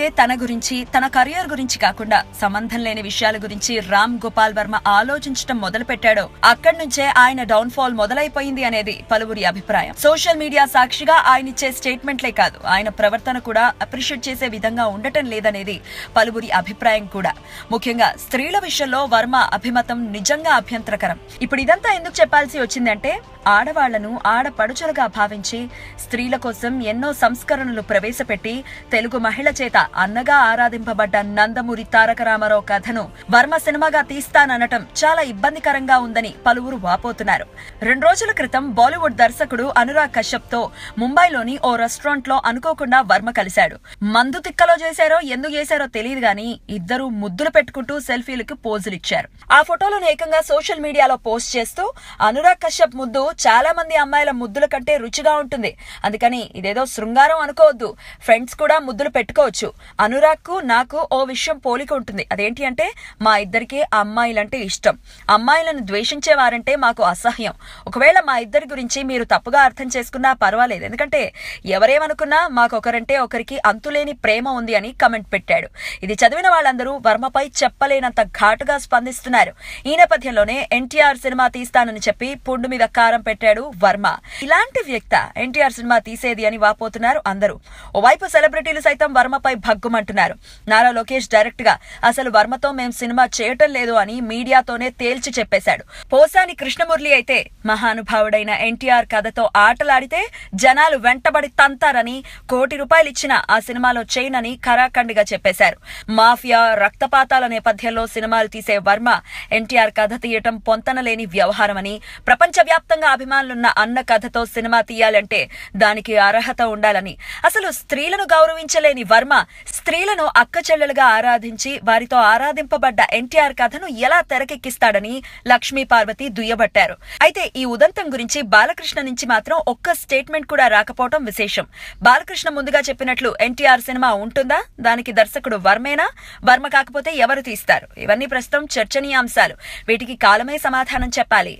అందుకే తన గురించి, తన కెరియర్ గురించి కాకుండా సంబంధం లేని విషయాల గురించి రామ్ గోపాల్ వర్మ ఆలోచించడం మొదలు పెట్టాడో అక్కడి నుంచే ఆయన డౌన్ ఫాల్ మొదలైపోయింది అనేది పలువురి అభిప్రాయం. సోషల్ మీడియా సాక్షిగా ఆయన ఇచ్చే స్టేట్మెంట్లే కాదు, ఆయన ప్రవర్తన కూడా అప్రిషియేట్ చేసే విధంగా ఉండటం లేదనేది పలువురి అభిప్రాయం కూడా. ముఖ్యంగా స్త్రీల విషయంలో వర్మ అభిమతం నిజంగా అభ్యంతరకరం. ఇప్పుడు ఇదంతా ఎందుకు చెప్పాల్సి వచ్చిందంటే, ఆడవాళ్లను ఆడపడుచులుగా భావించి స్త్రీల కోసం ఎన్నో సంస్కరణలు ప్రవేశపెట్టి తెలుగు మహిళ చేత అన్నగా ఆరాధింపబడ్డ నందమూరి తారక రామారావు కథను వర్మ సినిమాగా తీస్తాననటం చాలా ఇబ్బందికరంగా ఉందని పలువురు వాపోతున్నారు. 2 రోజుల క్రితం బాలీవుడ్ దర్శకుడు అనురాగ్ కశ్యప్ తో ముంబైలోని ఓ రెస్టారెంట్ లో అనుకోకుండా వర్మ కలిశాడు. మందు తిక్కలో చేశారో ఎందుకు చేశారో తెలియదు గాని ఇద్దరు ముద్దులు పెట్టుకుంటూ సెల్ఫీలకు పోజులిచ్చారు. ఆ ఫోటోలను ఏకంగా సోషల్ మీడియాలో పోస్ట్ చేస్తూ అనురాగ్ కశ్యప్ ముద్దు చాలా మంది అమ్మాయిల ముద్దుల కంటే రుచిగా ఉంటుంది, అందుకని ఇదేదో శృంగారం అనుకోవద్దు, ఫ్రెండ్స్ కూడా ముద్దులు పెట్టుకోవచ్చు. అనురాగ్ కు నాకు ఓ విషయం పోలిక ఉంటుంది, అదేంటి అంటే మా ఇద్దరికి అమ్మాయిలంటే ఇష్టం, అమ్మాయిలను ద్వేషించేవారంటే మాకు అసహ్యం. ఒకవేళ మా ఇద్దరి గురించి మీరు తప్పుగా అర్థం చేసుకున్నా పర్వాలేదు, ఎందుకంటే ఎవరేమనుకున్నా మాకొకరంటే ఒకరికి అంతులేని ప్రేమ ఉంది అని కమెంట్ పెట్టాడు. ఇది చదివిన వాళ్ళందరూ వర్మపై చెప్పలేనంత ఘాటుగా స్పందిస్తున్నారు. ఈ నేపథ్యంలోనే ఎన్టీఆర్ సినిమా తీస్తానని చెప్పి పుండు మీద కారం పెట్టాడు వర్మ. ఇలాంటి వ్యక్త ఎన్టీఆర్ సినిమా తీసేది అని వాపోతున్నారు అందరూ. ఓవైపు సెలబ్రిటీలు సైతం వర్మపై భగ్గుమంటున్నారు. నారా లోకేష్ డైరెక్ట్ గా అసలు వర్మతో మేం సినిమా చేయటం లేదు అని మీడియాతోనే తేల్చి చెప్పేశాడు. పోసాని కృష్ణమురళి అయితే మహానుభావుడైన ఎన్టీఆర్ కథతో ఆటలాడితే జనాలు వెంటబడి తంతారని, ₹1 కోటి ఇచ్చిన ఆ సినిమాలో చేయనని ఖరాఖండిగా చెప్పేశారు. మాఫియా, రక్తపాతాల నేపథ్యంలో సినిమాలు తీసే వర్మ ఎన్టీఆర్ కథ తీయటం పొంతనలేని వ్యవహారమని, ప్రపంచవ్యాప్తంగా అభిమానులున్న అన్న కథతో సినిమా తీయాలంటే దానికి అర్హత ఉండాలని, అసలు స్త్రీలను గౌరవించలేని వర్మ స్త్రీలను అక్క చెల్లెలుగా ఆరాధించి వారితో ఆరాధింపబడ్డ ఎన్టీఆర్ కథను ఎలా తెరకెక్కిస్తాడని లక్ష్మీ పార్వతి దుయ్యబట్టారు. అయితే ఈ ఉదంతం గురించి బాలకృష్ణ నుంచి మాత్రం ఒక్క స్టేట్మెంట్ కూడా రాకపోవడం విశేషం. బాలకృష్ణ ముందుగా చెప్పినట్లు ఎన్టీఆర్ సినిమా ఉంటుందా, దానికి దర్శకుడు వర్మేనా, వర్మ కాకపోతే ఎవరు తీస్తారు? ఇవన్నీ ప్రస్తుతం చర్చనీయాంశాలు. వీటికి కాలమే సమాధానం చెప్పాలి.